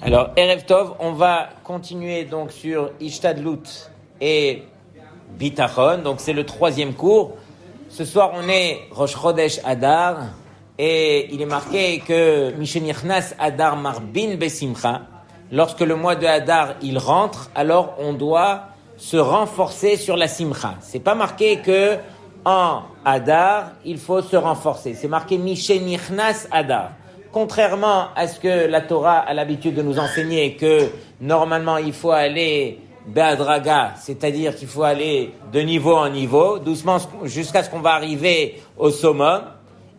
Alors, Erev Tov, on va continuer donc sur Ishtadlut et Bitachon. Donc, c'est le 3e cours. Ce soir, on est Rosh Chodesh Adar et il est marqué que Mishenichnas Adar Marbin Besimcha. Lorsque le mois de Adar, il rentre, alors on doit se renforcer sur la Simcha. C'est pas marqué que en Adar, il faut se renforcer. C'est marqué Mishenichnas Adar. Contrairement à ce que la Torah a l'habitude de nous enseigner, que normalement il faut aller Be'adraga, c'est-à-dire qu'il faut aller de niveau en niveau, doucement jusqu'à ce qu'on va arriver au summum.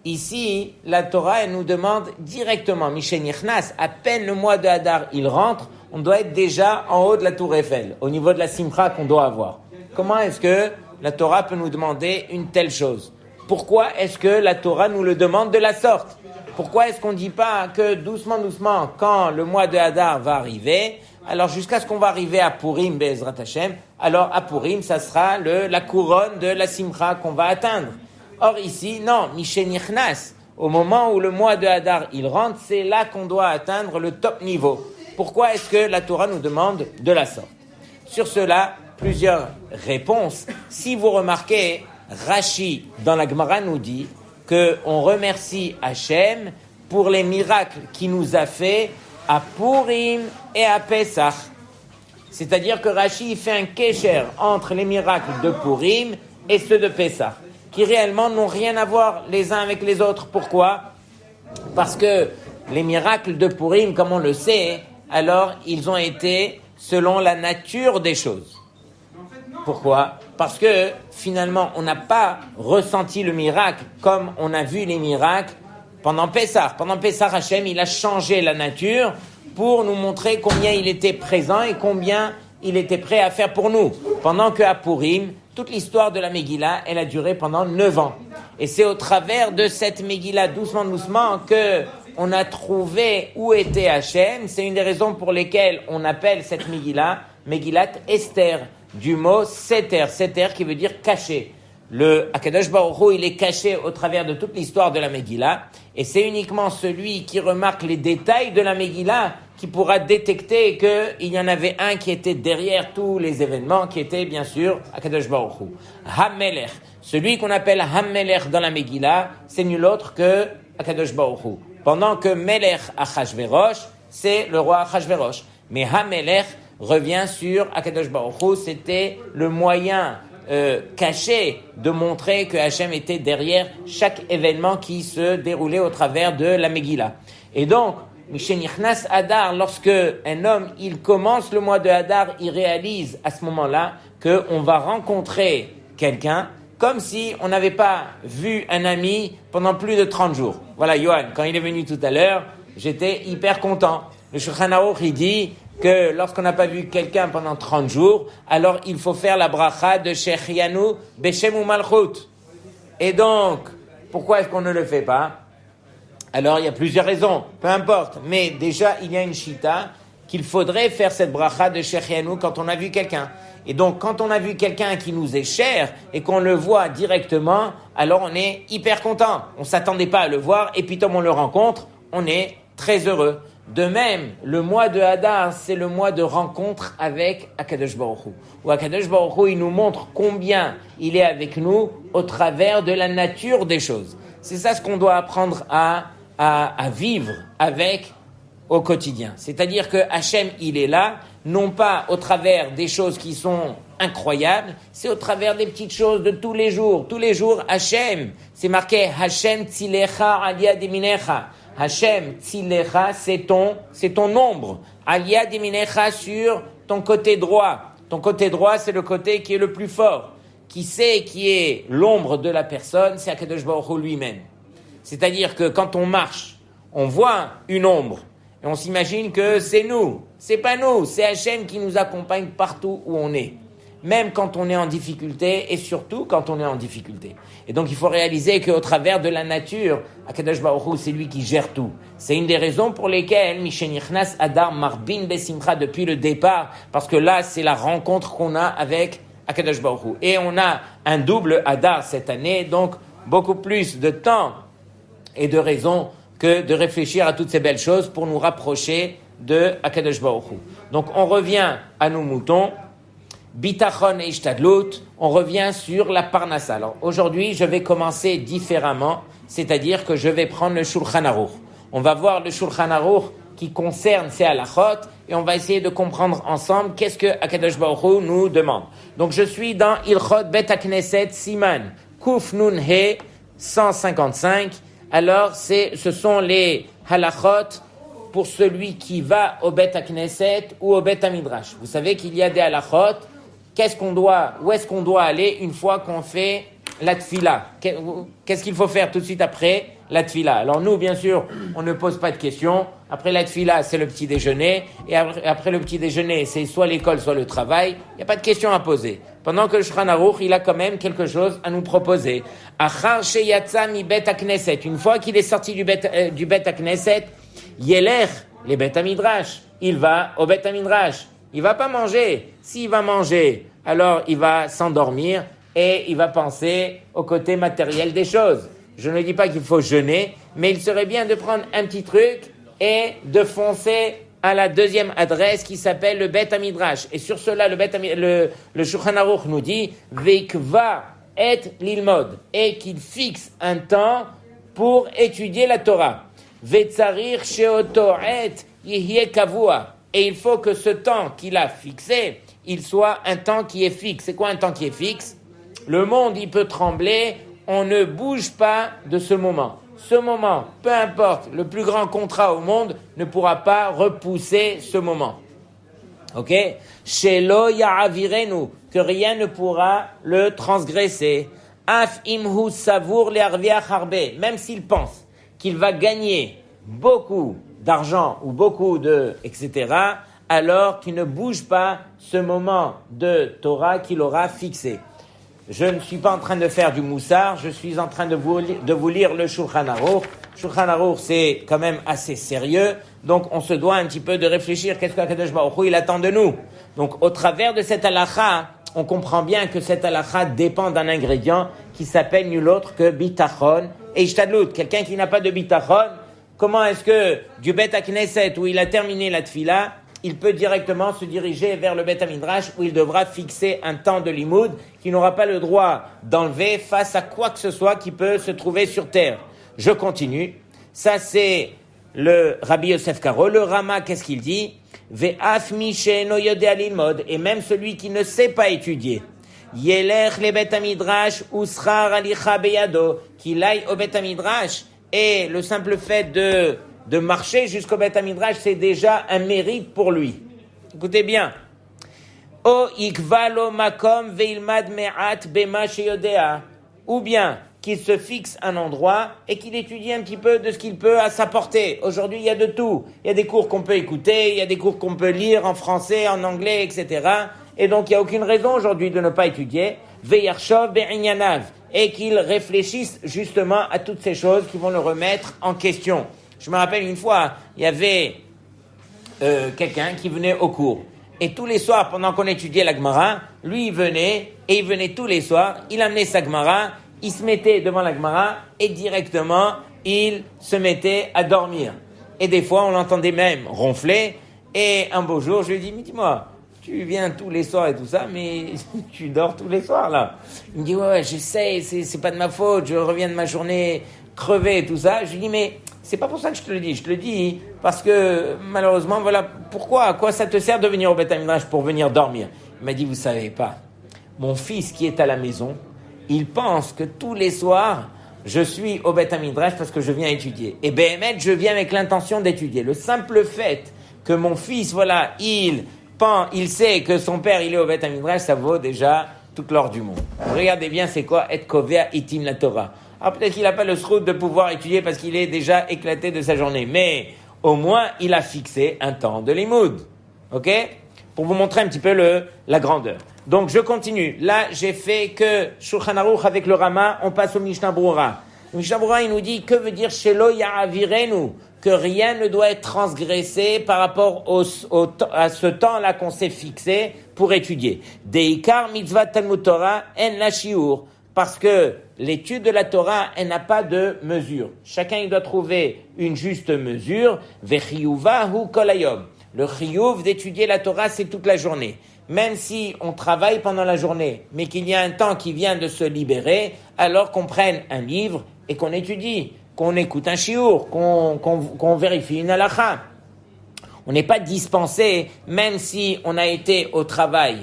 Ici, la Torah elle nous demande directement, Mishenichnas, à peine le mois de Hadar il rentre, on doit être déjà en haut de la tour Eiffel, au niveau de la Simcha qu'on doit avoir. Comment est-ce que la Torah peut nous demander une telle chose? Pourquoi est-ce que la Torah nous le demande de la sorte? Pourquoi est-ce qu'on ne dit pas que doucement, quand le mois de Hadar va arriver, alors jusqu'à ce qu'on va arriver à Purim, Be'ezrat Hashem, alors à Purim, ça sera la couronne de la Simcha qu'on va atteindre. Or ici, non, Mishenichnas, au moment où le mois de Hadar, il rentre, c'est là qu'on doit atteindre le top niveau. Pourquoi est-ce que la Torah nous demande de la sorte? Sur cela, plusieurs réponses. Si vous remarquez, Rashi, dans la Gemara, nous dit qu'on remercie Hachem pour les miracles qu'il nous a fait à Purim et à Pesach. C'est-à-dire que Rashi fait un kesher entre les miracles de Purim et ceux de Pesach, qui réellement n'ont rien à voir les uns avec les autres. Pourquoi? Parce que les miracles de Purim, comme on le sait, alors ils ont été selon la nature des choses. Pourquoi? Parce que finalement, on n'a pas ressenti le miracle comme on a vu les miracles pendant Pessah. Pendant Pessah, Hachem, il a changé la nature pour nous montrer combien il était présent et combien il était prêt à faire pour nous. Pendant qu'à Purim, toute l'histoire de la Megillah, elle a duré pendant 9 ans. Et c'est au travers de cette Megillah, doucement, que on a trouvé où était Hachem. C'est une des raisons pour lesquelles on appelle cette Megillah Megillat Esther, du mot Seter qui veut dire caché. Le Akadosh Baruch Hu, il est caché au travers de toute l'histoire de la Megillah, et c'est uniquement celui qui remarque les détails de la Megillah qui pourra détecter qu'il y en avait un qui était derrière tous les événements, qui était bien sûr Akadosh Baruch Hu. Hamelech, celui qu'on appelle Hamelech dans la Megillah, c'est nul autre que Akadosh Baruch Hu. Pendant que Melech Achashverosh, c'est le roi Achashverosh. Mais Hamelech revient sur Akadosh Baruch Hu, c'était le moyen caché de montrer que Hachem était derrière chaque événement qui se déroulait au travers de la Megillah. Et donc, Mishenichnas Hadar, lorsque un homme, il commence le mois de Hadar, il réalise à ce moment-là qu'on va rencontrer quelqu'un comme si on n'avait pas vu un ami pendant plus de 30 jours. Voilà, Yohan, quand il est venu tout à l'heure, j'étais hyper content. Le Shulchan Aruch, il dit que lorsqu'on n'a pas vu quelqu'un pendant 30 jours, alors il faut faire la bracha de Shechianu Beshem ou Malchut. Et donc, pourquoi est-ce qu'on ne le fait pas? Alors, il y a plusieurs raisons, peu importe. Mais déjà, il y a une shita qu'il faudrait faire cette bracha de Shechianu quand on a vu quelqu'un. Et donc, quand on a vu quelqu'un qui nous est cher et qu'on le voit directement, alors on est hyper content. On s'attendait pas à le voir et puis comme on le rencontre, on est très heureux. De même, le mois de Hadar, c'est le mois de rencontre avec Akadosh Baruch Hu. Où Akadosh Baruch Hu, il nous montre combien il est avec nous au travers de la nature des choses. C'est ça ce qu'on doit apprendre à vivre avec au quotidien. C'est-à-dire que Hachem, il est là, non pas au travers des choses qui sont incroyables, c'est au travers des petites choses de tous les jours. Tous les jours, Hachem, c'est marqué Hachem Tzilecha Aliyad Yeminecha. Hachem Tzilecha, c'est ton ombre. Aliyad Yeminecha, sur ton côté droit. Ton côté droit, c'est le côté qui est le plus fort. Qui sait qui est l'ombre de la personne, c'est Akadosh Baruch Hu lui-même. C'est-à-dire que quand on marche, on voit une ombre. Et on s'imagine que c'est nous. C'est pas nous, c'est Hachem qui nous accompagne partout où on est. Même quand on est en difficulté et surtout quand on est en difficulté. Et donc il faut réaliser qu'au travers de la nature, Akadosh Baruch Hu, c'est lui qui gère tout. C'est une des raisons pour lesquelles Mishenichnas Hadar Marbin Besimcha depuis le départ, parce que là c'est la rencontre qu'on a avec Akadosh Baruch Hu. Et on a un double Hadar cette année, donc beaucoup plus de temps et de raisons que de réfléchir à toutes ces belles choses pour nous rapprocher de Akadosh Baruch Hu. Donc on revient à nos moutons, Bitachon et Ishtadlut, on revient sur la Parnassa. Alors aujourd'hui, je vais commencer différemment, c'est-à-dire que je vais prendre le Shulchan Aruch. On va voir le Shulchan Aruch qui concerne ces halachot et on va essayer de comprendre ensemble qu'est-ce que Akadosh Baruch Hu nous demande. Donc je suis dans Ilchot Bet HaKnesset Siman Kuf Nun He 155. Alors ce sont les halachot pour celui qui va au Bet HaKnesset ou au Bet HaMidrash. Vous savez qu'il y a des halachot. Où est-ce qu'on doit aller une fois qu'on fait la tfila? Qu'est-ce qu'il faut faire tout de suite après la tfila? Alors nous, bien sûr, on ne pose pas de questions. Après la tfila, c'est le petit déjeuner. Et après le petit déjeuner, c'est soit l'école, soit le travail. Il n'y a pas de questions à poser. Pendant que le Shulchan Aruch, il a quand même quelque chose à nous proposer. Achar sheyatza mi Bet HaKnesset. Une fois qu'il est sorti du Bet HaKnesset, Yeler, les Bet HaMidrash. Il va au Bet HaMidrash. Il va pas manger. S'il va manger, alors il va s'endormir et il va penser au côté matériel des choses. Je ne dis pas qu'il faut jeûner, mais il serait bien de prendre un petit truc et de foncer à la deuxième adresse qui s'appelle le Bet HaMidrash. Et sur cela, le Shulchan Aruch nous dit Veikva et lilmod, et qu'il fixe un temps pour étudier la Torah. Vetzarir sheoto et yihye kavua. Et il faut que ce temps qu'il a fixé, il soit un temps qui est fixe. C'est quoi un temps qui est fixe? Le monde, il peut trembler, on ne bouge pas de ce moment. Ce moment, peu importe, le plus grand contrat au monde ne pourra pas repousser ce moment. Ok? Shelo ya'avirenu, que rien ne pourra le transgresser. Af imhu savour le'arviach harbe, même s'il pense qu'il va gagner beaucoup d'argent ou beaucoup de etc., alors qu'il ne bouge pas ce moment de Torah qu'il aura fixé. Je ne suis pas en train de faire du moussard, je suis en train de vous lire le Shulchan Aruch. Shulchan Aruch, c'est quand même assez sérieux, donc on se doit un petit peu de réfléchir qu'est-ce qu'Akadosh Baruch Hu il attend de nous. Donc au travers de cette halakha, on comprend bien que cette halakha dépend d'un ingrédient qui s'appelle nul autre que bitachon et ishtadlut. Quelqu'un qui n'a pas de bitachon, comment est-ce que du Bet HaKnesset où il a terminé la tfila, il peut directement se diriger vers le Bet HaMidrash où il devra fixer un temps de limoud qu'il n'aura pas le droit d'enlever face à quoi que ce soit qui peut se trouver sur terre. Je continue. Ça, c'est le Rabbi Yosef Karo. Le Rama, qu'est-ce qu'il dit? Ve'af mi she'eno yodea lilmod. Et même celui qui ne sait pas étudier. Yelech le Bet HaMidrash uschar alicha beyado. Qu'il aille au Bet HaMidrash. Et le simple fait de marcher jusqu'au Bet HaMidrash, c'est déjà un mérite pour lui. Écoutez bien. O ikvalo makom veilmad me'at bema sheyodea. Ou bien qu'il se fixe un endroit et qu'il étudie un petit peu de ce qu'il peut à sa portée. Aujourd'hui, il y a de tout. Il y a des cours qu'on peut écouter, il y a des cours qu'on peut lire en français, en anglais, etc. Et donc, il n'y a aucune raison aujourd'hui de ne pas étudier. Ve'yarshov be'inyanav. Et qu'il réfléchisse justement à toutes ces choses qui vont le remettre en question. Je me rappelle une fois, il y avait quelqu'un qui venait au cours. Et tous les soirs, pendant qu'on étudiait la Gemara, lui, il venait tous les soirs, il amenait sa Gemara, il se mettait devant la Gemara et directement, il se mettait à dormir. Et des fois, on l'entendait même ronfler. Et un beau jour, je lui ai dit, mais dis-moi, tu viens tous les soirs et tout ça, mais tu dors tous les soirs, là. Il me dit, ouais, j'essaie, c'est pas de ma faute, je reviens de ma journée crevée et tout ça. Je lui dis, mais c'est pas pour ça que je te le dis. Je te le dis parce que, malheureusement, voilà, pourquoi? À quoi ça te sert de venir au Bet HaMidrash pour venir dormir? Il m'a dit, vous savez pas, mon fils qui est à la maison, il pense que tous les soirs, je suis au Bet HaMidrash parce que je viens étudier. Et Béhémet, je viens avec l'intention d'étudier. Le simple fait que mon fils, voilà, il sait que son père, il est au Bet HaMidrash, ça vaut déjà toute l'or du monde. Regardez bien, c'est quoi être kovea itim la Torah. Alors peut-être qu'il n'a pas le srout de pouvoir étudier parce qu'il est déjà éclaté de sa journée. Mais au moins, il a fixé un temps de limoud. Ok? Pour vous montrer un petit peu la grandeur. Donc je continue. Là, j'ai fait que Shulchan Aruch avec le Rama, on passe au Mishnah Brura. Le Mishnah Brura, il nous dit, que veut dire Shelo Ya'avirenu? Que rien ne doit être transgressé par rapport à ce temps-là qu'on s'est fixé pour étudier. Deikar mitzvah Talmud Torah en la shiur. Parce que l'étude de la Torah, elle n'a pas de mesure. Chacun, il doit trouver une juste mesure. Vechiyuvahu kol hayom. Le chiyuv d'étudier la Torah, c'est toute la journée. Même si on travaille pendant la journée, mais qu'il y a un temps qui vient de se libérer, alors qu'on prenne un livre et qu'on étudie, qu'on écoute un shiur, qu'on vérifie une halakha. On n'est pas dispensé, même si on a été au travail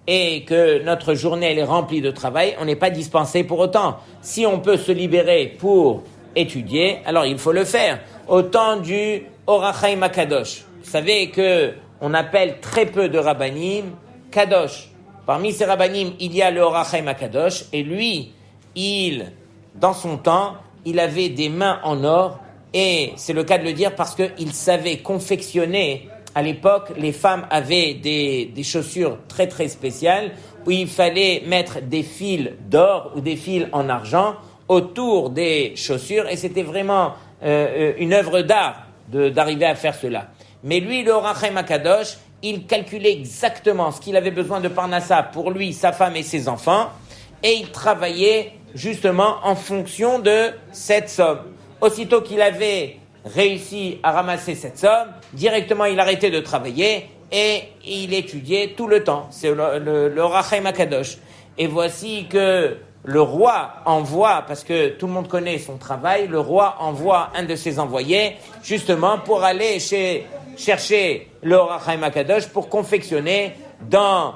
et que notre journée elle est remplie de travail, on n'est pas dispensé pour autant. Si on peut se libérer pour étudier, alors il faut le faire. Au temps du Orach Chaim HaKadosh, vous savez que on appelle très peu de rabbanim Kadosh. Parmi ces rabbanim, il y a le Orach Chaim HaKadosh, et lui, dans son temps, il avait des mains en or, et c'est le cas de le dire parce qu'il savait confectionner. À l'époque, les femmes avaient des chaussures très très spéciales où il fallait mettre des fils d'or ou des fils en argent autour des chaussures, et c'était vraiment une œuvre d'art d'arriver à faire cela. Mais lui, le Orach Chaim HaKadosh, il calculait exactement ce qu'il avait besoin de Parnassa pour lui, sa femme et ses enfants, et il travaillait justement en fonction de cette somme. Aussitôt qu'il avait réussi à ramasser cette somme, directement il arrêtait de travailler et il étudiait tout le temps. C'est le Orach Chaim HaKadosh. Et voici que le roi envoie, parce que tout le monde connaît son travail, le roi envoie un de ses envoyés justement pour aller chercher le Orach Chaim HaKadosh pour confectionner. Dans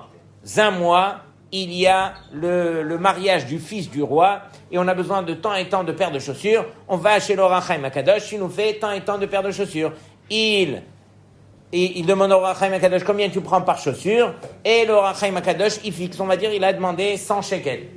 un mois, il y a le mariage du fils du roi et on a besoin de tant et tant de paires de chaussures. On va chez le Orach Chaim HaKadosh, il nous fait tant et tant de paires de chaussures. Il demande au Orach Chaim HaKadosh combien tu prends par chaussure, et le Orach Chaim HaKadosh, il fixe, on va dire, il a demandé 100 shekels.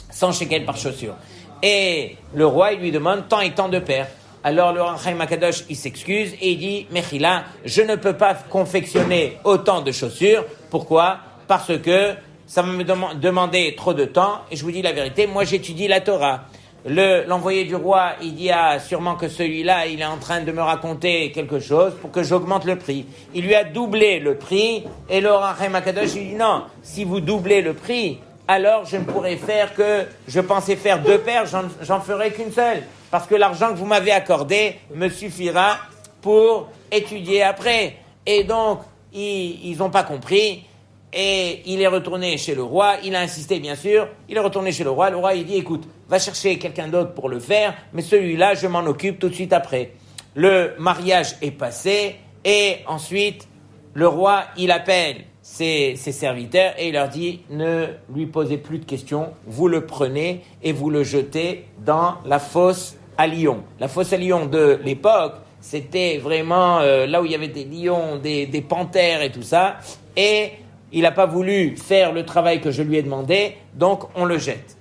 100 shekels par chaussure. Et le roi, il lui demande tant et tant de paires. Alors le Orach Chaim HaKadosh, il s'excuse et il dit « Mechila, je ne peux pas confectionner autant de chaussures. Pourquoi ? Parce que ça va me demander trop de temps. Et je vous dis la vérité, moi j'étudie la Torah. » L'envoyé du roi, il dit sûrement que celui-là, il est en train de me raconter quelque chose pour que j'augmente le prix. Il lui a doublé le prix et le Orach Chaim HaKadosh, il dit « Non, si vous doublez le prix, alors je ne pourrai faire que, je pensais faire 2 paires, j'en ferai qu'une seule. Parce que l'argent que vous m'avez accordé me suffira pour étudier après. » Et donc, ils n'ont pas compris. Et il est retourné chez le roi. Il a insisté, bien sûr. Il est retourné chez le roi. Le roi, il dit, écoute, va chercher quelqu'un d'autre pour le faire. Mais celui-là, je m'en occupe tout de suite après. Le mariage est passé. Et ensuite, le roi, il appelle ses serviteurs et il leur dit, ne lui posez plus de questions. Vous le prenez et vous le jetez dans la fosse à lions. La fosse à lions de l'époque, c'était vraiment là où il y avait des lions, des panthères et tout ça. Et il n'a pas voulu faire le travail que je lui ai demandé, donc on le jette.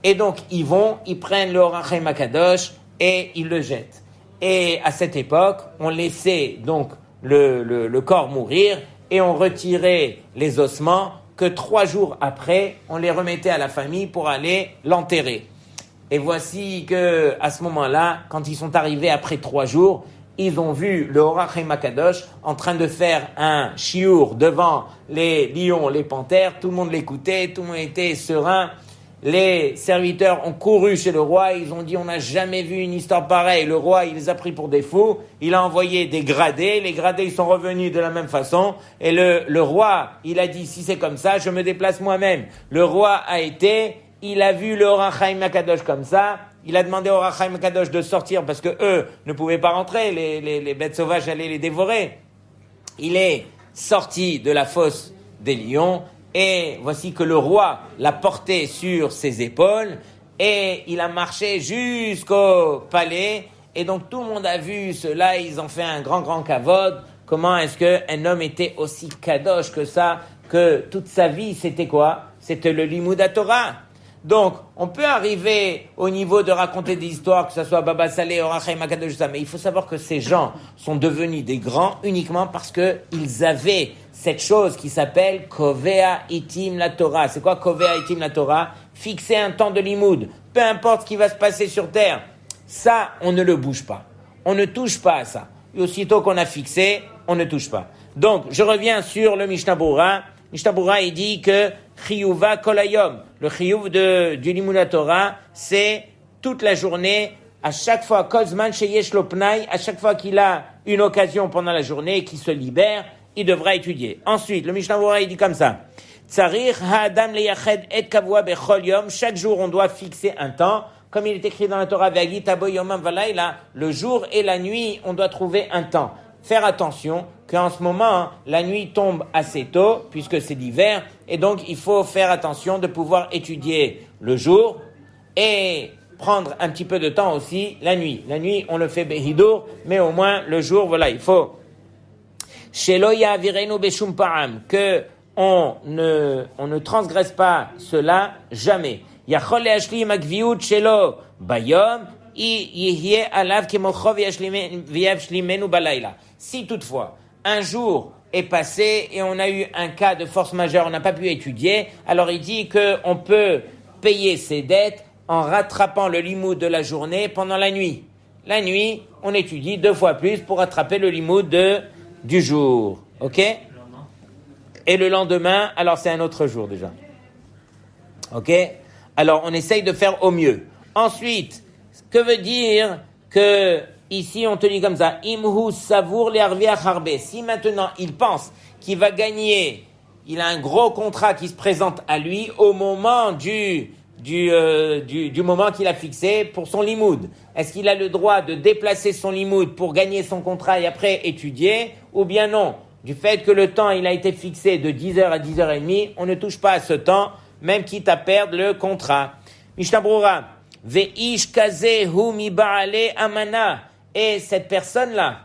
Et donc ils prennent le Orach Chaim HaKadosh et ils le jettent. Et à cette époque, on laissait donc le corps mourir et on retirait les ossements que 3 jours après, on les remettait à la famille pour aller l'enterrer. Et voici que à ce moment-là, quand ils sont arrivés après 3 jours, ils ont vu le Orach Chaim HaKadosh en train de faire un shiur devant les lions, les panthères. Tout le monde l'écoutait, tout le monde était serein. Les serviteurs ont couru chez le roi, ils ont dit on n'a jamais vu une histoire pareille. Le roi, il les a pris pour des fous, il a envoyé des gradés, les gradés ils sont revenus de la même façon. Et le roi, il a dit si c'est comme ça, je me déplace moi-même. Le roi il a vu le Orach Chaim HaKadosh comme ça. Il a demandé au Orach Chaim HaKadosh de sortir parce que eux ne pouvaient pas rentrer, les bêtes sauvages allaient les dévorer. Il est sorti de la fosse des lions et voici que le roi l'a porté sur ses épaules et il a marché jusqu'au palais. Et donc tout le monde a vu cela, ils ont fait un grand kavod. Comment est-ce qu'un homme était aussi kadosh que ça, que toute sa vie c'était quoi ? C'était le Limud HaTorah. Donc, on peut arriver au niveau de raconter des histoires, que ce soit Baba Saleh, Orach Chaim HaKadosh, mais il faut savoir que ces gens sont devenus des grands uniquement parce qu'ils avaient cette chose qui s'appelle Kovea Itim la Torah. C'est quoi Kovea Itim la Torah ? Fixer un temps de limoud. Peu importe ce qui va se passer sur terre. Ça, on ne le bouge pas. On ne touche pas à ça. Et aussitôt qu'on a fixé, on ne touche pas. Donc, je reviens sur le Mishnah Berurah. Mishnah Berurah, il dit que chiyuva kolayom. Le chiyuv du Limud Torah, c'est toute la journée, à chaque fois, kozman sheyesh lo pnai, à chaque fois qu'il a une occasion pendant la journée, qu'il se libère, il devra étudier. Ensuite, le Mishnah Berurah, il dit comme ça. Tsarir ha'adam leyached et kavua bechol yom. Chaque jour, on doit fixer un temps. Comme il est écrit dans la Torah, Ve'agit abo yomam valayla, le jour et la nuit, on doit trouver un temps. Faire attention qu'en ce moment, la nuit tombe assez tôt, puisque c'est l'hiver, et donc il faut faire attention de pouvoir étudier le jour et prendre un petit peu de temps aussi la nuit. La nuit, on le fait behidour, mais au moins le jour, voilà, il faut shelo ya'avirenu beshum pa'am, que on ne transgresse pas cela jamais. Yachol le'ashlim akviut shelo bayom yihye alav kemocho v'yashlimenu balayla. Si toutefois un jour est passé et on a eu un cas de force majeure, on n'a pas pu étudier, alors il dit qu'on peut payer ses dettes en rattrapant le limoud de la journée pendant la nuit. La nuit, on étudie 2 fois plus pour rattraper le limoud du jour. Ok? Et le lendemain, alors c'est un autre jour déjà. Ok? Alors on essaye de faire au mieux. Ensuite, ce que veut dire que ici on te dit comme ça, imhu savour l'arviach harbe. Si maintenant il pense qu'il va gagner, il a un gros contrat qui se présente à lui au moment du moment qu'il a fixé pour son limoud. Est-ce qu'il a le droit de déplacer son limoud pour gagner son contrat et après étudier, ou bien non? Du fait que le temps il a été fixé de 10h à 10h30, on ne touche pas à ce temps, même quitte à perdre le contrat. Mishnah Berurah, ve'ish kazehu mi ba'ale amana. Et cette personne-là,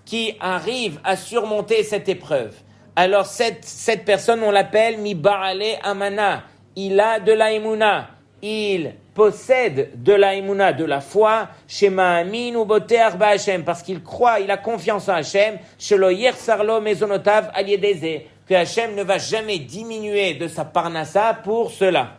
qui arrive à surmonter cette épreuve, alors cette personne, on l'appelle mi ba'ale amana. Il a de la emuna. Il possède de la emuna, de la foi, shema amin ou boteach ba Hashem, parce qu'il croit, il a confiance en Hashem, shelo yersarlo mezonotav al yedeze, que Hashem ne va jamais diminuer de sa parnassa pour cela.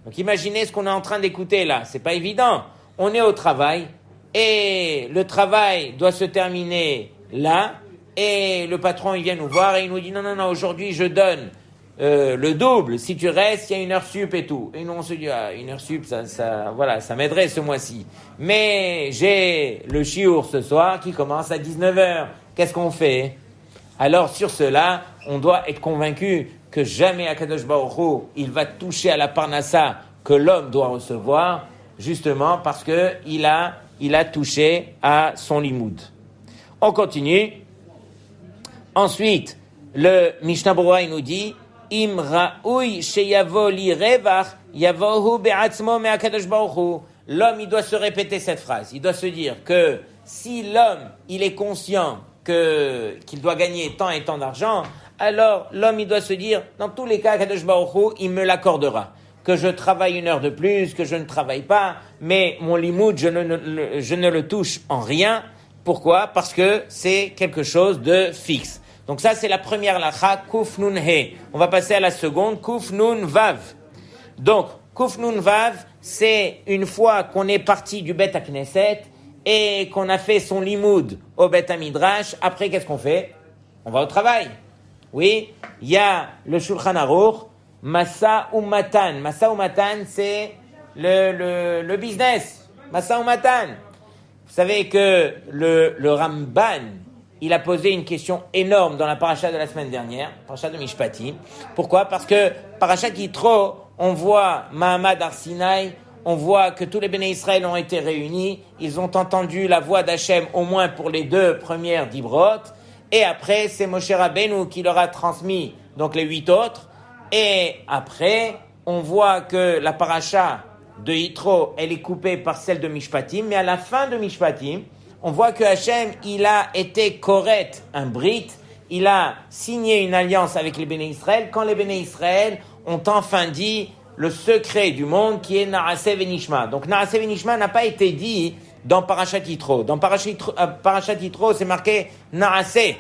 Donc imaginez ce qu'on est en train d'écouter là, c'est pas évident. On est au travail et le travail doit se terminer là et le patron il vient nous voir et il nous dit non, aujourd'hui je donne le double, si tu restes, il y a une heure sup et tout. Et nous, on se dit, une heure sup, ça m'aiderait ce mois-ci. Mais j'ai le chiour ce soir qui commence à 19h. Qu'est-ce qu'on fait? Alors, sur cela, on doit être convaincu que jamais Akadosh Baruch Hu, il va toucher à la parnassa que l'homme doit recevoir, justement parce que il a touché à son limoud. On continue. Ensuite, le Mishnah Berurah, il nous dit, Im ra'ui sheyavo li revach yavohu be'atzmo me'akadosh baruch hu. L'homme, il doit se répéter cette phrase. Il doit se dire que si l'homme, il est conscient qu'il doit gagner tant et tant d'argent, alors l'homme, il doit se dire, dans tous les cas, Akadosh baruch hu, il me l'accordera. Que je travaille 1 heure de plus, que je ne travaille pas, mais mon limoud, je ne le touche en rien. Pourquoi? Parce que c'est quelque chose de fixe. Donc ça, c'est la première lacha, Kuf Nun He. On va passer à la seconde, Kuf Nun Vav. Donc, Kuf Nun Vav, c'est une fois qu'on est parti du Bet HaKnesset et qu'on a fait son limoud au Bet HaMidrash. Après, qu'est-ce qu'on fait? On va au travail. Oui, il y a le Shulchan Aruch, Masa ou Matan. Masa ou Matan, c'est le business. Masa ou Matan. Vous savez que le Ramban, il a posé une question énorme dans la paracha de la semaine dernière, paracha de Mishpatim. Pourquoi? Parce que paracha Yitro, on voit Mahamad Har Sinaï, on voit que tous les béné Israël ont été réunis, ils ont entendu la voix d'Hachem au moins pour les 2 premières dibrot, et après c'est Moshe Rabbeinu qui leur a transmis donc les 8 autres, et après on voit que la paracha de Yitro, elle est coupée par celle de Mishpatim, mais à la fin de Mishpatim, on voit que Hachem, il a été correct, un brit, il a signé une alliance avec les béné Israël, quand les béné Israël ont enfin dit le secret du monde qui est Naaseh Venishma. Donc Naaseh Venishma n'a pas été dit dans Parashat Yitro. Dans Parashat Yitro, c'est marqué Naaseh.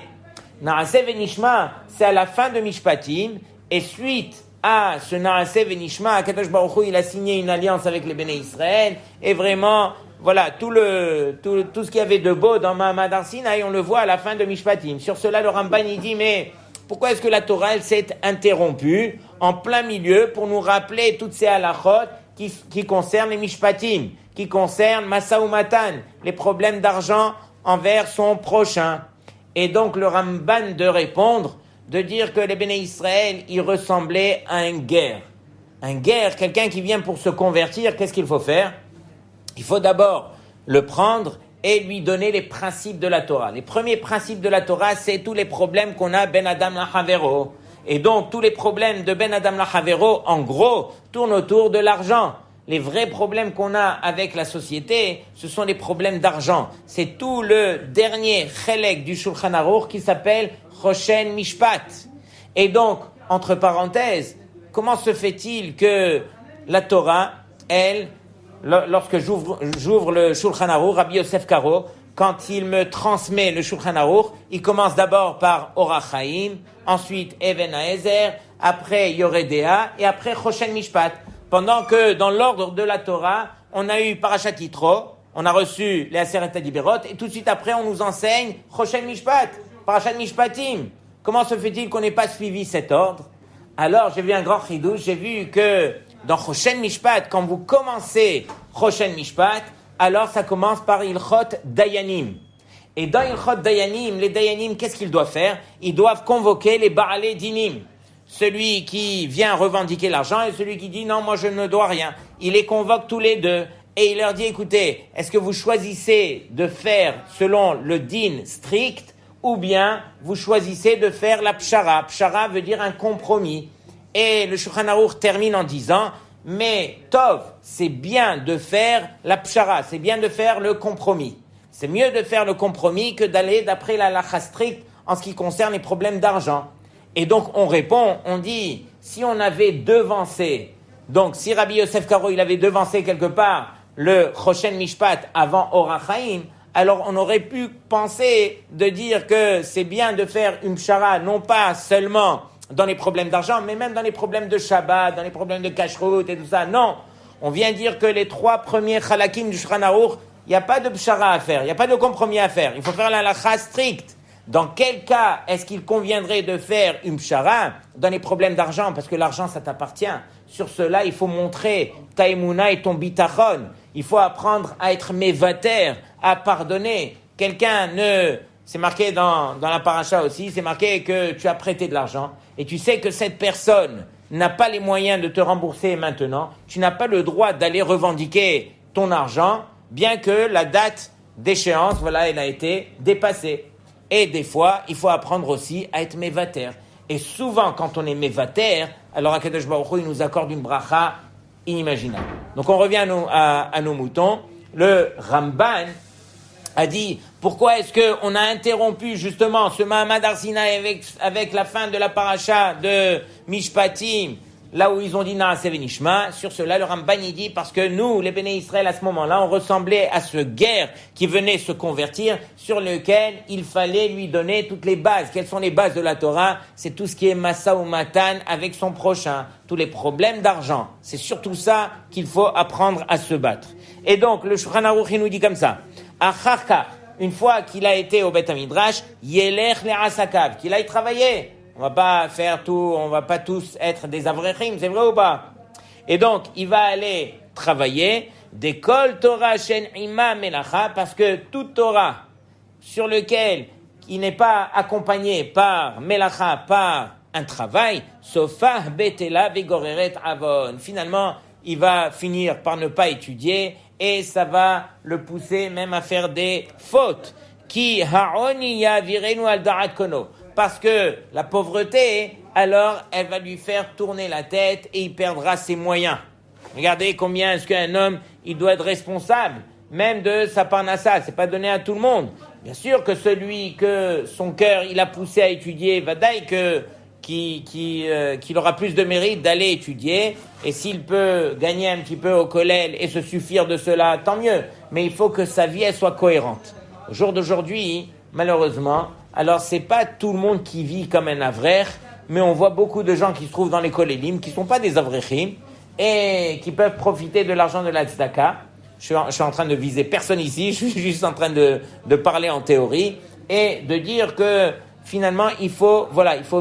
Naaseh Venishma, c'est à la fin de Mishpatim, et suite à ce Naaseh Venishma, Akadosh Baruch Hu, il a signé une alliance avec les béné Israël, et vraiment, voilà, tout ce qu'il y avait de beau dans Mahamad Har Sinaï, on le voit à la fin de Mishpatim. Sur cela, le Ramban, il dit, mais Pourquoi est-ce que la Torah, elle s'est interrompue en plein milieu pour nous rappeler toutes ces halachot qui concernent les mishpatim, qui concernent Masa ou Matan, les problèmes d'argent envers son prochain. Et donc le Ramban de répondre, de dire que les Béné Israël, ils ressemblaient à un guerre. Un guerre, quelqu'un qui vient pour se convertir, qu'est-ce qu'il faut faire? Il faut d'abord le prendre et lui donner les principes de la Torah. Les premiers principes de la Torah, c'est tous les problèmes qu'on a Ben Adam Lachavero. Et donc, tous les problèmes de Ben Adam Lachavero, en gros, tournent autour de l'argent. Les vrais problèmes qu'on a avec la société, ce sont les problèmes d'argent. C'est tout le dernier chelek du Shulchan Aruch qui s'appelle Choshen Mishpat. Et donc, entre parenthèses, comment se fait-il que la Torah, elle, lorsque j'ouvre le Shulchan Aruch, Rabbi Yosef Karo, quand il me transmet le Shulchan Aruch, il commence d'abord par Orach Chaim, ensuite Even Haezer, après Yoredea et après Choshen Mishpat. Pendant que dans l'ordre de la Torah, on a eu Parashat Yitro, on a reçu les Aseret HaDiberot, et tout de suite après on nous enseigne Choshen Mishpat, Parashat Mishpatim. Comment se fait-il qu'on n'ait pas suivi cet ordre? Alors j'ai vu un grand chidouche, j'ai vu que dans Choshen Mishpat, quand vous commencez Choshen Mishpat, alors ça commence par Ilchot Dayanim. Et dans Ilchot Dayanim, les Dayanim, qu'est-ce qu'ils doivent faire? Ils doivent convoquer les Baalei Dinim. Celui qui vient revendiquer l'argent et celui qui dit non, moi je ne dois rien. Il les convoque tous les deux et il leur dit écoutez, est-ce que vous choisissez de faire selon le din strict ou bien vous choisissez de faire la pshara? Pshara veut dire un compromis. Et le Shulchan Aruch termine en disant mais Tov, c'est bien de faire la pshara, c'est bien de faire le compromis. C'est mieux de faire le compromis que d'aller d'après la halakha stricte en ce qui concerne les problèmes d'argent. Et donc, on répond, on dit, si on avait devancé, donc si Rabbi Yosef Karo, il avait devancé quelque part le Choshen Mishpat avant Orach Chaim, alors on aurait pu penser de dire que c'est bien de faire une pshara, non pas seulement dans les problèmes d'argent, mais même dans les problèmes de Shabbat, dans les problèmes de kashrut et tout ça. Non, on vient dire que les 3 premiers chalakim du Shulchan Aruch, il n'y a pas de pshara à faire, il n'y a pas de compromis à faire. Il faut faire la halakha stricte. Dans quel cas est-ce qu'il conviendrait de faire une pshara? Dans les problèmes d'argent, parce que l'argent, ça t'appartient. Sur cela, il faut montrer ta émouna et ton bitachon. Il faut apprendre à être mevater, à pardonner. Quelqu'un ne... C'est marqué dans la paracha aussi, c'est marqué que tu as prêté de l'argent et tu sais que cette personne n'a pas les moyens de te rembourser maintenant. Tu n'as pas le droit d'aller revendiquer ton argent, bien que la date d'échéance, voilà, elle a été dépassée. Et des fois, il faut apprendre aussi à être mévater. Et souvent, quand on est mévater, alors Akadosh Baruch Hu, il nous accorde une bracha inimaginable. Donc on revient à nos moutons. Le Ramban a dit, pourquoi est-ce qu'on a interrompu justement ce Mahamad Har Sinaï avec la fin de la paracha de Mishpatim, là où ils ont dit Naaseh Venishma? Sur cela, le Ramban il dit, parce que nous, les Béné Israël, à ce moment-là, on ressemblait à ce guerre qui venait se convertir, sur lequel il fallait lui donner toutes les bases. Quelles sont les bases de la Torah? C'est tout ce qui est Masa ou Matan avec son prochain, tous les problèmes d'argent. C'est surtout ça qu'il faut apprendre à se battre. Et donc, le Shulchan Aruch il nous dit comme ça, Acharka, une fois qu'il a été au Beth HaMidrash, Yelech le'asakav, qu'il aille travailler. On va pas faire tout, on va pas tous être des avrechim, c'est vrai ou pas? Et donc, il va aller travailler, d'école Torah shen ima melacha, parce que toute Torah sur lequel il n'est pas accompagné par melacha, par un travail, sofah betela vigoreret avon. Finalement, il va finir par ne pas étudier et ça va le pousser même à faire des fautes. Ki ha'oni yavirenu al da'at kono. Parce que la pauvreté, alors, elle va lui faire tourner la tête et il perdra ses moyens. Regardez combien est-ce qu'un homme, il doit être responsable, même de sa parnassa. C'est pas donné à tout le monde. Bien sûr que celui que son cœur, il a poussé à étudier, va dire qu'il aura plus de mérite d'aller étudier. Et s'il peut gagner un petit peu au kollel et se suffire de cela, tant mieux. Mais il faut que sa vie, elle soit cohérente. Au jour d'aujourd'hui, malheureusement, alors c'est pas tout le monde qui vit comme un avrer, mais on voit beaucoup de gens qui se trouvent dans les kollélim, qui sont pas des avrechim, et qui peuvent profiter de l'argent de la tzedaka. Je suis en train de viser personne ici, je suis juste en train de parler en théorie, et de dire que finalement, il faut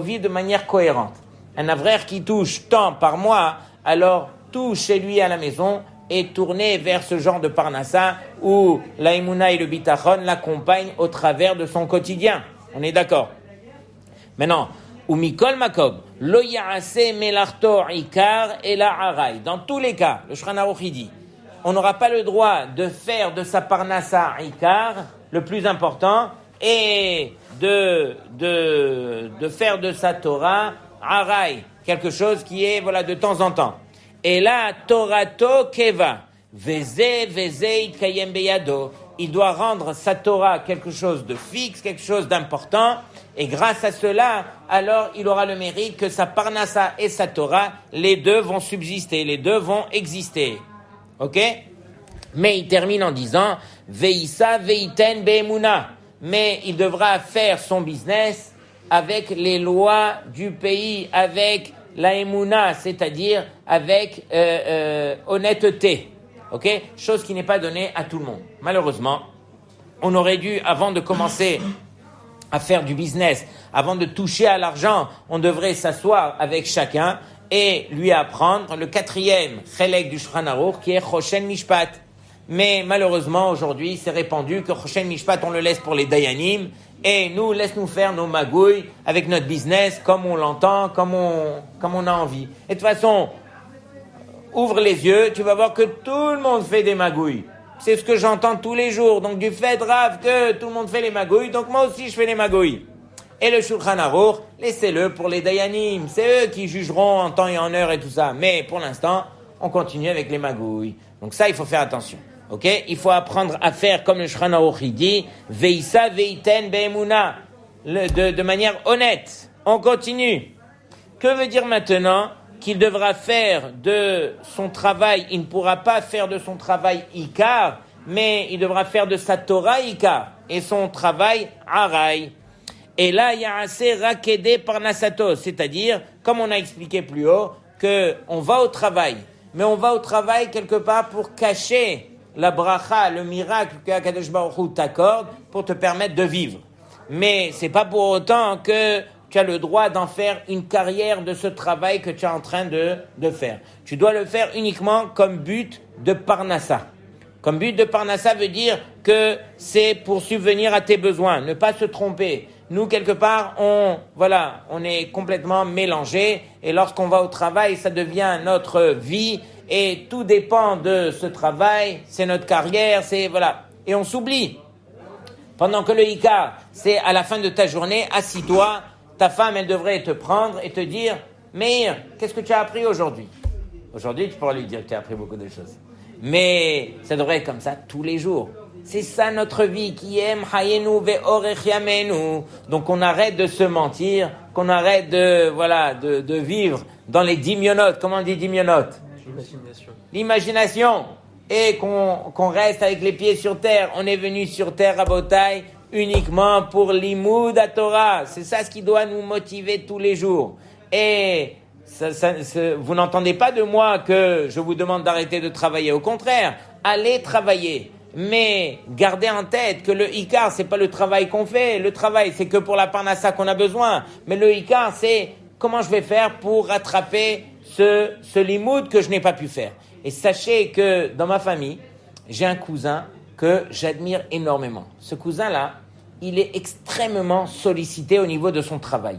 vivre de manière cohérente. Un avraire qui touche tant par mois, alors tout chez lui à la maison est tourné vers ce genre de parnassa où la Emouna et le bitachon l'accompagnent au travers de son quotidien. On est d'accord? Maintenant, ou mikol makom, lo ya'ase melarto ikar et la haray. Dans tous les cas, le Shulchan Aruch dit, on n'aura pas le droit de faire de sa parnassa ikar le plus important et de faire de sa Torah haray, quelque chose qui est de temps en temps. Et là, Torato keva, veze kayem beyado. Il doit rendre sa Torah quelque chose de fixe, quelque chose d'important. Et grâce à cela, alors il aura le mérite que sa parnassa et sa Torah, les deux vont subsister, les deux vont exister. Ok? Mais il termine en disant, veissa veiten be'emuna. Mais il devra faire son business avec les lois du pays, avec la emuna, c'est-à-dire avec honnêteté. Ok? Chose qui n'est pas donnée à tout le monde. Malheureusement, on aurait dû, avant de commencer à faire du business, avant de toucher à l'argent, on devrait s'asseoir avec chacun et lui apprendre le 4e chelek du Shulchan Aruch qui est Choshen Mishpat. Mais malheureusement, aujourd'hui, c'est répandu que Choshen Mishpat, on le laisse pour les Dayanim et nous, laisse-nous faire nos magouilles avec notre business comme on l'entend, comme on a envie. Et de toute façon, ouvre les yeux, tu vas voir que tout le monde fait des magouilles. C'est ce que j'entends tous les jours. Donc du fait, Rav, que tout le monde fait les magouilles, donc moi aussi je fais les magouilles. Et le Shulchan Aruch, laissez-le pour les Dayanim. C'est eux qui jugeront en temps et en heure et tout ça. Mais pour l'instant, on continue avec les magouilles. Donc ça, il faut faire attention. Ok? Il faut apprendre à faire comme le Shulchan Aruch dit, veissa veiten be'emuna, de manière honnête. On continue. Que veut dire maintenant qu'il devra faire de son travail, il ne pourra pas faire de son travail ikar, mais il devra faire de sa Torah ikar, et son travail haray. Et là, il y a assez rakedé par nasato, c'est-à-dire, comme on a expliqué plus haut, que on va au travail, mais on va au travail quelque part pour cacher la bracha, le miracle que Akadosh Baruch Hu t'accorde pour te permettre de vivre. Mais c'est pas pour autant que tu as le droit d'en faire une carrière de ce travail que tu es en train de faire. Tu dois le faire uniquement comme but de parnassa. Comme but de parnassa veut dire que c'est pour subvenir à tes besoins, ne pas se tromper. Nous, quelque part, on est complètement mélangés et lorsqu'on va au travail, ça devient notre vie et tout dépend de ce travail, c'est notre carrière, et on s'oublie. Pendant que le Ikar, c'est à la fin de ta journée, assis-toi, ta femme, elle devrait te prendre et te dire, Meir, qu'est-ce que tu as appris aujourd'hui? Aujourd'hui, tu pourras lui dire que tu as appris beaucoup de choses. Mais ça devrait être comme ça tous les jours. C'est ça notre vie, qui aime hayenu ve'orech yamenu. Donc on arrête de se mentir, qu'on arrête de vivre dans les dimyonotes. Comment on dit dimyonotes? L'imagination. Et qu'on reste avec les pieds sur terre. On est venu sur terre à Botaï uniquement pour l'imoud à Torah. C'est ça ce qui doit nous motiver tous les jours. Et vous n'entendez pas de moi que je vous demande d'arrêter de travailler. Au contraire, allez travailler. Mais gardez en tête que le Ikar, c'est pas le travail qu'on fait. Le travail, c'est que pour la parnassa qu'on a besoin. Mais le Ikar, c'est comment je vais faire pour rattraper ce limoud que je n'ai pas pu faire. Et sachez que dans ma famille, j'ai un cousin que j'admire énormément. Ce cousin-là, il est extrêmement sollicité au niveau de son travail.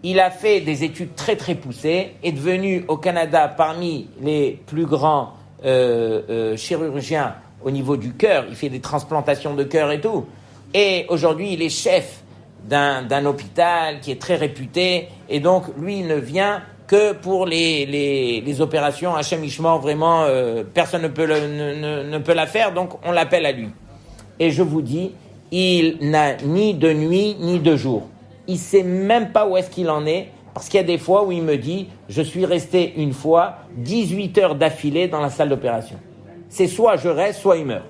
Il a fait des études très très poussées, est devenu au Canada parmi les plus grands chirurgiens au niveau du cœur. Il fait des transplantations de cœur et tout. Et aujourd'hui, il est chef d'un hôpital qui est très réputé. Et donc, lui, il ne vient que pour les opérations Hachem Ishmor, vraiment, personne ne peut la faire, donc on l'appelle à lui. Et je vous dis, il n'a ni de nuit, ni de jour. Il ne sait même pas où est-ce qu'il en est, parce qu'il y a des fois où il me dit, je suis resté une fois 18 heures d'affilée dans la salle d'opération. C'est soit je reste, soit il meurt.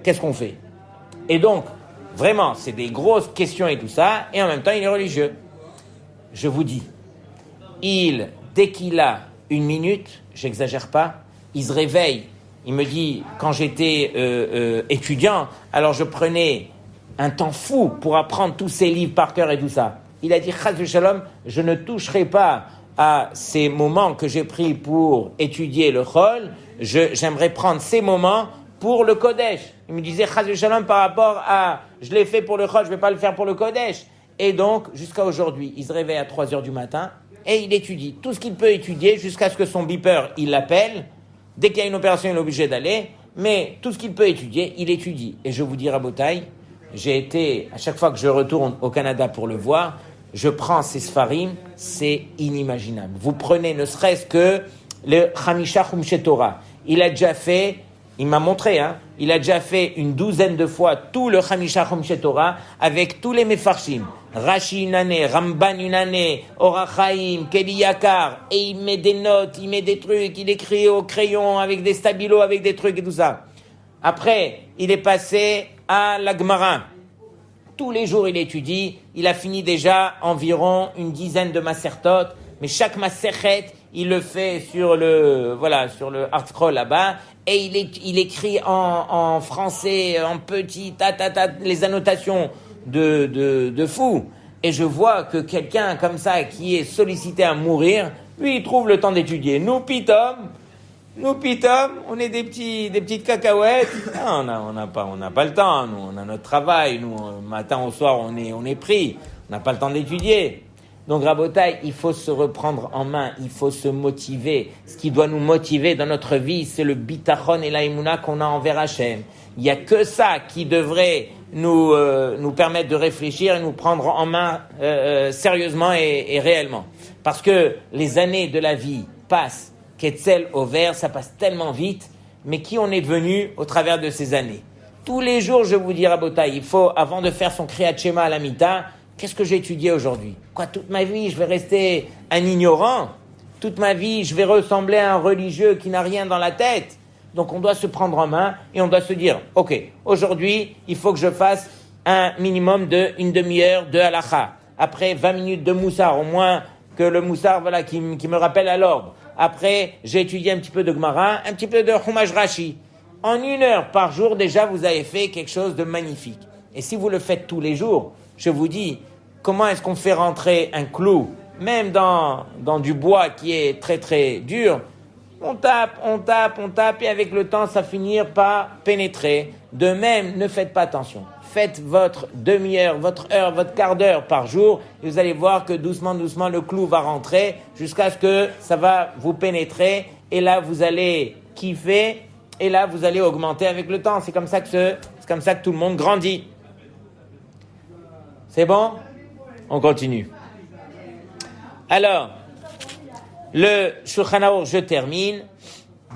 Qu'est-ce qu'on fait? Et donc, vraiment, c'est des grosses questions et tout ça, et en même temps, il est religieux. Je vous dis, dès qu'il a une minute, j'exagère pas, il se réveille. Il me dit, quand j'étais étudiant, alors je prenais un temps fou pour apprendre tous ces livres par cœur et tout ça. Il a dit, Chas v'shalom, je ne toucherai pas à ces moments que j'ai pris pour étudier le Chol, j'aimerais prendre ces moments pour le Kodesh. Il me disait, Chas v'shalom, par rapport à, je l'ai fait pour le Chol, je ne vais pas le faire pour le Kodesh. Et donc, jusqu'à aujourd'hui, il se réveille à 3 heures du matin et il étudie tout ce qu'il peut étudier jusqu'à ce que son beeper, il l'appelle. Dès qu'il y a une opération, il est obligé d'aller. Mais tout ce qu'il peut étudier, il étudie. Et je vous dis, Rabotai, j'ai été, à chaque fois que je retourne au Canada pour le voir, je prends ces Sfarim, c'est inimaginable. Vous prenez ne serait-ce que le Chamisha Chumshe Torah. Il a déjà fait, il m'a montré, il a déjà fait une 12aine de fois tout le Chamisha Chumshe Torah avec tous les Mefarshim. Rashi une année, Ramban une année, Orachaim, Keli Yakar, et il met des notes, il met des trucs, il écrit au crayon avec des stabilos, avec des trucs et tout ça. Après, il est passé à la Gemara. Tous les jours, il étudie. Il a fini déjà environ une dizaine de masertot, mais chaque maserhet, il le fait sur le hard scroll là-bas, et il écrit en français, en petit, les annotations de fou. Et je vois que quelqu'un comme ça, qui est sollicité à mourir, lui, il trouve le temps d'étudier. Nous, pitom, on est des petites cacahuètes. Non, on n'a pas le temps. Nous, on a notre travail. Nous, matin au soir, on est pris. On n'a pas le temps d'étudier. Donc, Rabotai, il faut se reprendre en main. Il faut se motiver. Ce qui doit nous motiver dans notre vie, c'est le bitachon et la émouna qu'on a envers Hachem. Il n'y a que ça qui devrait nous permettre de réfléchir et nous prendre en main sérieusement et réellement. Parce que les années de la vie passent. Ketzel au vert, ça passe tellement vite, mais qui on est devenu au travers de ces années? Tous les jours, je vous dis, Rabotai, il faut, avant de faire son Kriyat Shema à la Mita, qu'est-ce que j'ai étudié aujourd'hui? Quoi, toute ma vie, je vais rester un ignorant? Toute ma vie, je vais ressembler à un religieux qui n'a rien dans la tête? Donc, on doit se prendre en main et on doit se dire, ok, aujourd'hui, il faut que je fasse un minimum d'une demi-heure de halakha. Après, 20 minutes de moussar, au moins que le moussar, qui me rappelle à l'ordre. Après, j'ai étudié un petit peu de Gemara, un petit peu de Chumash Rashi. En 1 heure par jour, déjà, vous avez fait quelque chose de magnifique. Et si vous le faites tous les jours, je vous dis, comment est-ce qu'on fait rentrer un clou, même dans du bois qui est très très dur? On tape, et avec le temps, ça finit par pénétrer. De même, ne faites pas attention. Faites votre demi-heure, votre heure, votre quart d'heure par jour, et vous allez voir que doucement, le clou va rentrer jusqu'à ce que ça va vous pénétrer, et là, vous allez kiffer, et là, vous allez augmenter avec le temps. C'est comme ça que tout le monde grandit. C'est bon? On continue. Alors, le Shulchan Aruch, je termine.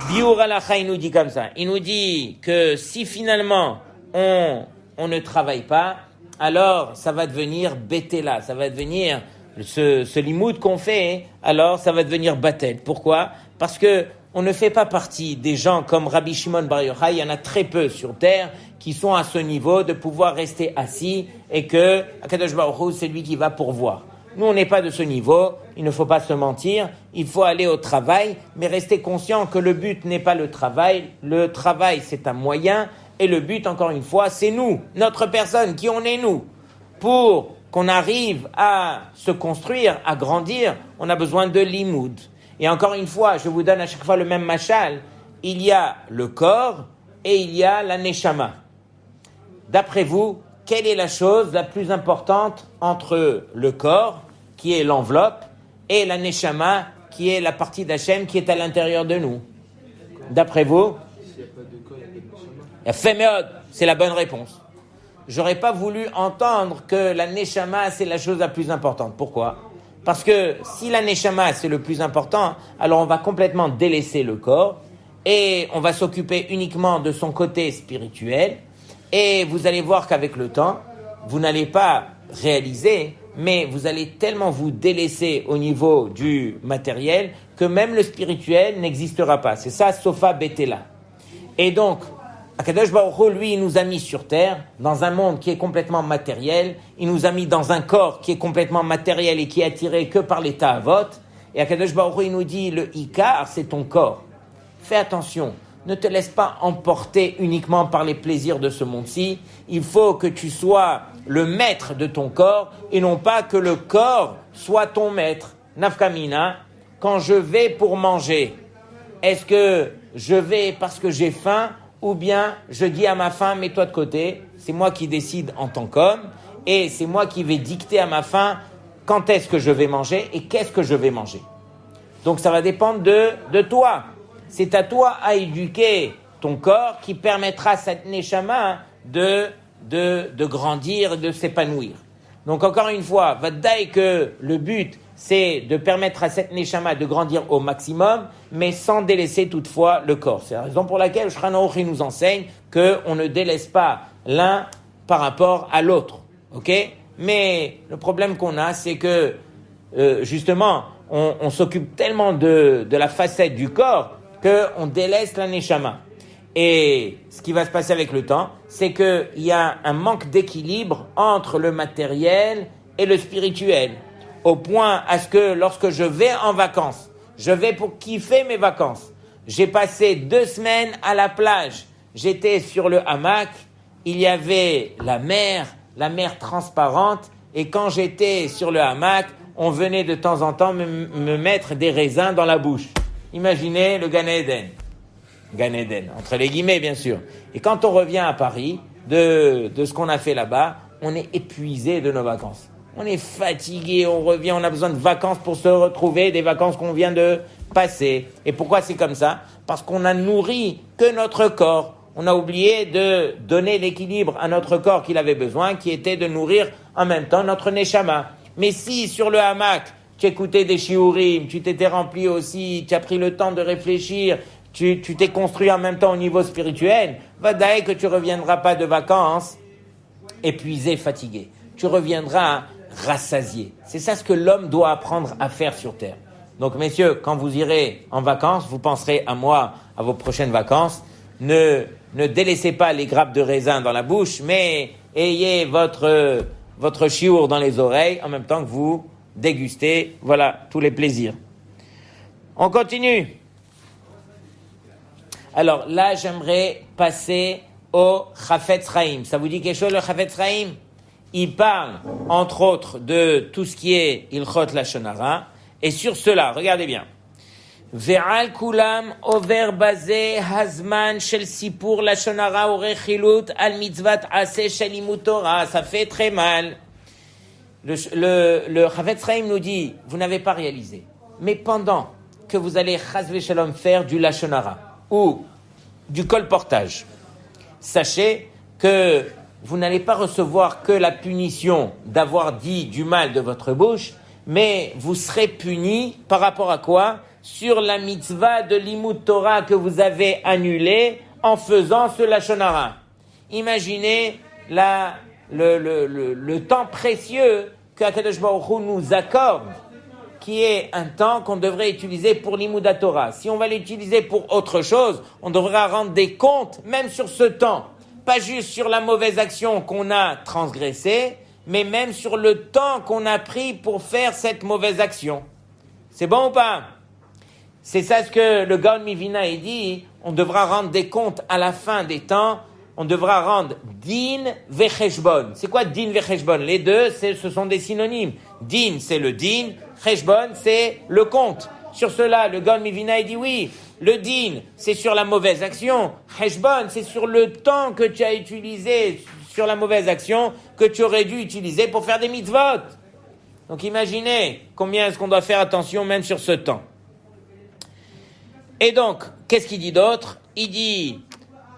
Biur Halacha, il nous dit comme ça. Il nous dit que si finalement on ne travaille pas, alors ça va devenir bétéla, ça va devenir ce limoud qu'on fait, alors ça va devenir batel. Pourquoi? Parce que on ne fait pas partie des gens comme Rabbi Shimon Bar Yochai. Il y en a très peu sur terre qui sont à ce niveau de pouvoir rester assis et que Akadosh Baruch Hu, c'est lui qui va pourvoir. Nous, on n'est pas de ce niveau, il ne faut pas se mentir, il faut aller au travail, mais rester conscient que le but n'est pas le travail, c'est un moyen, et le but, encore une fois, c'est nous, notre personne, qui on est nous. Pour qu'on arrive à se construire, à grandir, on a besoin de limoud. Et encore une fois, je vous donne à chaque fois le même mashal, il y a le corps et il y a la neshama. D'après vous, quelle est la chose la plus importante entre le corps, qui est l'enveloppe, et la neshama, qui est la partie d'Hachem qui est à l'intérieur de nous? D'après vous? S'il n'y a pas de corps, il n'y a pas de neshama. C'est la bonne réponse. J'aurais pas voulu entendre que la neshama, c'est la chose la plus importante. Pourquoi? Parce que si la neshama, c'est le plus important, alors on va complètement délaisser le corps, et on va s'occuper uniquement de son côté spirituel, et vous allez voir qu'avec le temps, vous n'allez pas réaliser, mais vous allez tellement vous délaisser au niveau du matériel que même le spirituel n'existera pas. C'est ça, Sofa Betela. Et donc, Akadosh Baruch Hu, lui, il nous a mis sur terre, dans un monde qui est complètement matériel. Il nous a mis dans un corps qui est complètement matériel et qui est attiré que par l'état avot. Et Akadosh Baruch Hu, il nous dit, le Ikar, c'est ton corps. Fais attention. Ne te laisse pas emporter uniquement par les plaisirs de ce monde-ci. Il faut que tu sois le maître de ton corps et non pas que le corps soit ton maître. Nafkamina, quand je vais pour manger, est-ce que je vais parce que j'ai faim ou bien je dis à ma faim, mets-toi de côté, c'est moi qui décide en tant qu'homme et c'est moi qui vais dicter à ma faim quand est-ce que je vais manger et qu'est-ce que je vais manger. Donc ça va dépendre de toi. C'est à toi à éduquer ton corps qui permettra à cette neshama de grandir, de s'épanouir. Donc encore une fois, vadaï que le but c'est de permettre à cette neshama de grandir au maximum, mais sans délaisser toutefois le corps. C'est la raison pour laquelle Shulchan Aruch nous enseigne qu'on ne délaisse pas l'un par rapport à l'autre. Ok ? Mais le problème qu'on a, c'est que justement, on s'occupe tellement de la facette du corps qu'on délaisse la neshama. Et ce qui va se passer avec le temps, c'est qu'il y a un manque d'équilibre entre le matériel et le spirituel. Au point à ce que lorsque je vais en vacances, je vais pour kiffer mes vacances. J'ai passé 2 semaines à la plage. J'étais sur le hamac. Il y avait la mer transparente. Et quand j'étais sur le hamac, on venait de temps en temps me mettre des raisins dans la bouche. Imaginez le Gan Eden. Gan Eden, entre les guillemets, bien sûr. Et quand on revient à Paris, de ce qu'on a fait là-bas, on est épuisé de nos vacances. On est fatigué, on revient, on a besoin de vacances pour se retrouver, des vacances qu'on vient de passer. Et pourquoi c'est comme ça ? Parce qu'on a nourri que notre corps. On a oublié de donner l'équilibre à notre corps qu'il avait besoin, qui était de nourrir en même temps notre neshama. Mais si sur le hamac, tu écoutais des shiurim, tu t'étais rempli aussi, tu as pris le temps de réfléchir, tu t'es construit en même temps au niveau spirituel, vadaï que tu ne reviendras pas de vacances épuisé, fatigué. Tu reviendras rassasié. C'est ça ce que l'homme doit apprendre à faire sur terre. Donc messieurs, quand vous irez en vacances, vous penserez à moi, à vos prochaines vacances. Ne délaissez pas les grappes de raisin dans la bouche, mais ayez votre chiour dans les oreilles en même temps que vous dégustez, voilà, tous les plaisirs. On continue. Alors là, j'aimerais passer au Chafetz Chaim. Ça vous dit quelque chose, le Chafetz Chaim ? Il parle, entre autres, de tout ce qui est Ilchot Lashon Hara. Et sur cela, regardez bien. Ve'al kulam over bazeh hazman shel sipur Lashon Hara urechilut al mitzvat aseh shel limud Torah. Ça fait très mal. Le Chafetz Chaim nous dit, vous n'avez pas réalisé. Mais pendant que vous allez chas v'shalom faire du Lashon Hara ou du colportage, sachez que vous n'allez pas recevoir que la punition d'avoir dit du mal de votre bouche, mais vous serez puni par rapport à quoi ? Sur la mitzvah de limud Torah que vous avez annulée en faisant ce Lashon Hara. Imaginez le temps précieux que Akadosh Baruch Hu nous accorde, qui est un temps qu'on devrait utiliser pour l'Imouda Torah. Si on va l'utiliser pour autre chose, on devra rendre des comptes, même sur ce temps. Pas juste sur la mauvaise action qu'on a transgressée, mais même sur le temps qu'on a pris pour faire cette mauvaise action. C'est bon ou pas ? C'est ça ce que le Gaon Mivina dit, on devra rendre des comptes à la fin des temps, on devra rendre din vecheshbon. C'est quoi din vecheshbon ? Les deux, ce sont des synonymes. Din, c'est le din, cheshbon, c'est le compte. Sur cela, le Gaon Mivina dit oui, le din, c'est sur la mauvaise action. Cheshbon, c'est sur le temps que tu as utilisé sur la mauvaise action que tu aurais dû utiliser pour faire des mitzvot. Donc imaginez combien est-ce qu'on doit faire attention même sur ce temps. Et donc, qu'est-ce qu'il dit d'autre ? Il dit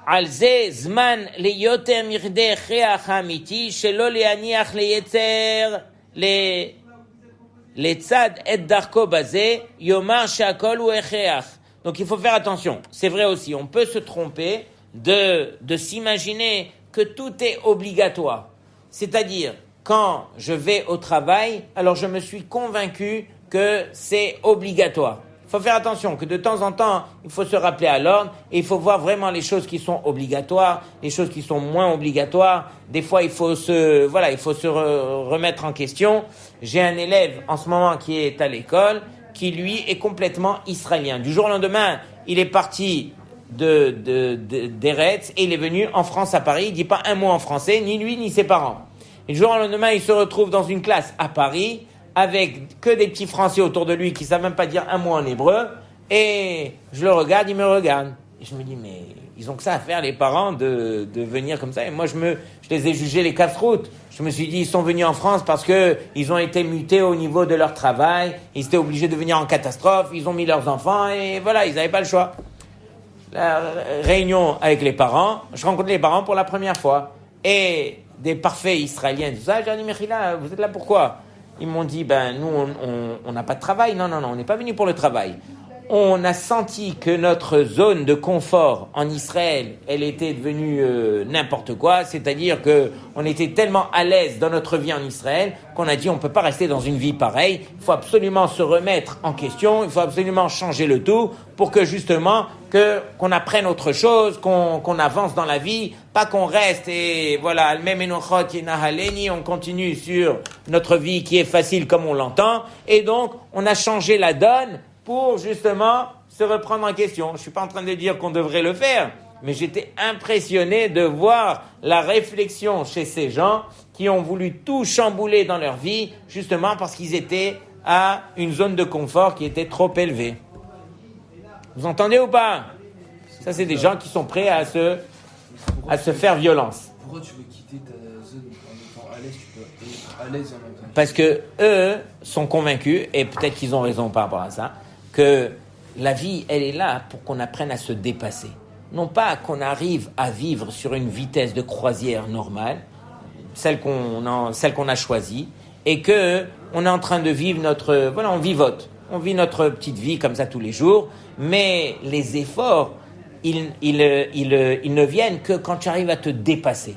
Alze zman leyoter mirde cheach hamiti shelo leaniach leyetzer letzad et darko bazé yomar shakol ou echeach. Donc il faut faire attention. C'est vrai aussi, on peut se tromper de s'imaginer que tout est obligatoire. C'est-à-dire, quand je vais au travail, alors je me suis convaincu que c'est obligatoire. Il faut faire attention, que de temps en temps, il faut se rappeler à l'ordre et il faut voir vraiment les choses qui sont obligatoires, les choses qui sont moins obligatoires. Des fois, il faut se remettre en question. J'ai un élève en ce moment qui est à l'école, qui lui est complètement israélien. Du jour au lendemain, il est parti d'Eretz et il est venu en France à Paris. Il dit pas un mot en français, ni lui ni ses parents. Et du jour au lendemain, il se retrouve dans une classe à Paris, avec que des petits Français autour de lui qui ne savent même pas dire un mot en hébreu, et je le regarde, il me regarde. Et je me dis, mais ils ont que ça à faire, les parents, de venir comme ça. Et moi, je les ai jugés les casse-routes. Je me suis dit, ils sont venus en France parce qu'ils ont été mutés au niveau de leur travail, ils étaient obligés de venir en catastrophe, ils ont mis leurs enfants, et voilà, ils n'avaient pas le choix. La réunion avec les parents, je rencontre les parents pour la première fois. Et des parfaits Israéliens, tout ça, j'ai dit, Mechila, vous êtes là pourquoi? Ils m'ont dit, nous, on n'a pas de travail. Non, on n'est pas venu pour le travail. On a senti que notre zone de confort en Israël, elle était devenue n'importe quoi. C'est-à-dire qu'on était tellement à l'aise dans notre vie en Israël qu'on a dit, on ne peut pas rester dans une vie pareille. Il faut absolument se remettre en question. Il faut absolument changer le tout pour que justement, qu'on apprenne autre chose, qu'on avance dans la vie. Pas qu'on reste et voilà, on continue sur notre vie qui est facile comme on l'entend. Et donc, on a changé la donne pour justement se reprendre en question. Je ne suis pas en train de dire qu'on devrait le faire, mais j'étais impressionné de voir la réflexion chez ces gens qui ont voulu tout chambouler dans leur vie, justement parce qu'ils étaient à une zone de confort qui était trop élevée. Vous entendez ou pas? Ça, c'est des gens qui sont prêts à se faire violence. Pourquoi tu veux quitter ta zone en étant à l'aise? Tu peux être à l'aise en même temps. Parce que eux sont convaincus, et peut-être qu'ils ont raison par rapport à ça, que la vie, elle est là pour qu'on apprenne à se dépasser. Non pas qu'on arrive à vivre sur une vitesse de croisière normale, celle qu'on a choisie, et que on est en train de vivre on vivote. On vit notre petite vie comme ça tous les jours, mais les efforts, ils ne viennent que quand tu arrives à te dépasser.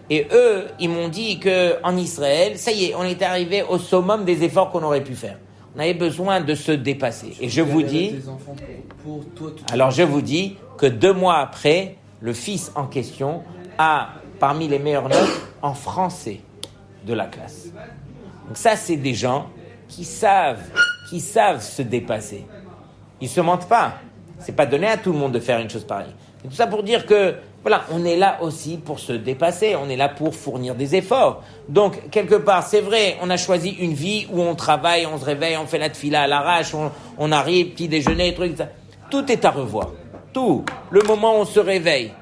Et eux, ils m'ont dit qu'en Israël, ça y est, on est arrivé au summum des efforts qu'on aurait pu faire. On avait besoin de se dépasser. Et je vous dis, alors je vous dis que 2 mois après, le fils en question a parmi les meilleures notes en français de la classe. Donc ça, c'est des gens qui savent se dépasser. Ils se mentent pas. C'est pas donné à tout le monde de faire une chose pareille. Et tout ça pour dire que, voilà, on est là aussi pour se dépasser. On est là pour fournir des efforts. Donc, quelque part, c'est vrai, on a choisi une vie où on travaille, on se réveille, on fait la tefila à l'arrache, on arrive, petit déjeuner, trucs, ça. Tout est à revoir. Tout. Le moment où on se réveille.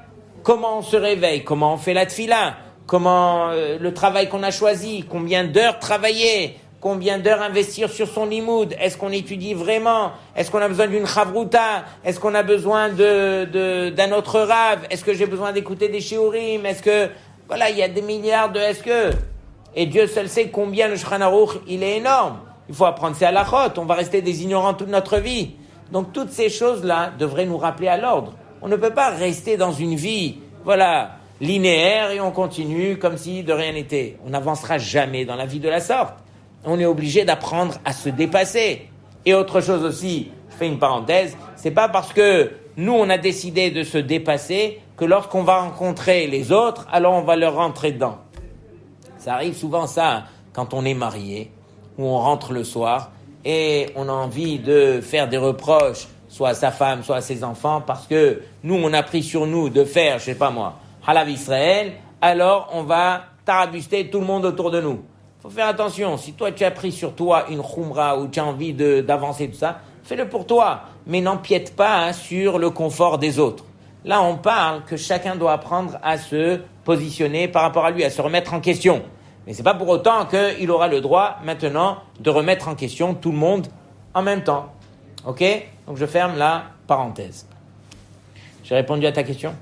Comment on se réveille? Comment on fait la tefila? Comment le travail qu'on a choisi? Combien d'heures travailler? Combien d'heures investir sur son limoud? Est-ce qu'on étudie vraiment? Est-ce qu'on a besoin d'une chavruta? Est-ce qu'on a besoin d'un autre rave? Est-ce que j'ai besoin d'écouter des shiurim? Est-ce que, voilà, il y a des milliards de est-ce que? Et Dieu seul sait combien le Shulchan Aruch, il est énorme. Il faut apprendre ses halachot. On va rester des ignorants toute notre vie. Donc toutes ces choses-là devraient nous rappeler à l'ordre. On ne peut pas rester dans une vie, voilà, linéaire et on continue comme si de rien n'était. On n'avancera jamais dans la vie de la sorte. On est obligé d'apprendre à se dépasser. Et autre chose aussi, je fais une parenthèse, c'est pas parce que nous on a décidé de se dépasser que lorsqu'on va rencontrer les autres, alors on va leur rentrer dedans. Ça arrive souvent ça, quand on est marié, où on rentre le soir et on a envie de faire des reproches, soit à sa femme, soit à ses enfants, parce que nous on a pris sur nous de faire, je sais pas moi, Halav Israël, alors on va tarabuster tout le monde autour de nous. Faut faire attention, si toi tu as pris sur toi une khumra ou tu as envie d'avancer tout ça, fais-le pour toi, mais n'empiète pas sur le confort des autres. Là on parle que chacun doit apprendre à se positionner par rapport à lui, à se remettre en question. Mais c'est pas pour autant qu'il aura le droit maintenant de remettre en question tout le monde en même temps. Ok? Donc je ferme la parenthèse. J'ai répondu à ta question?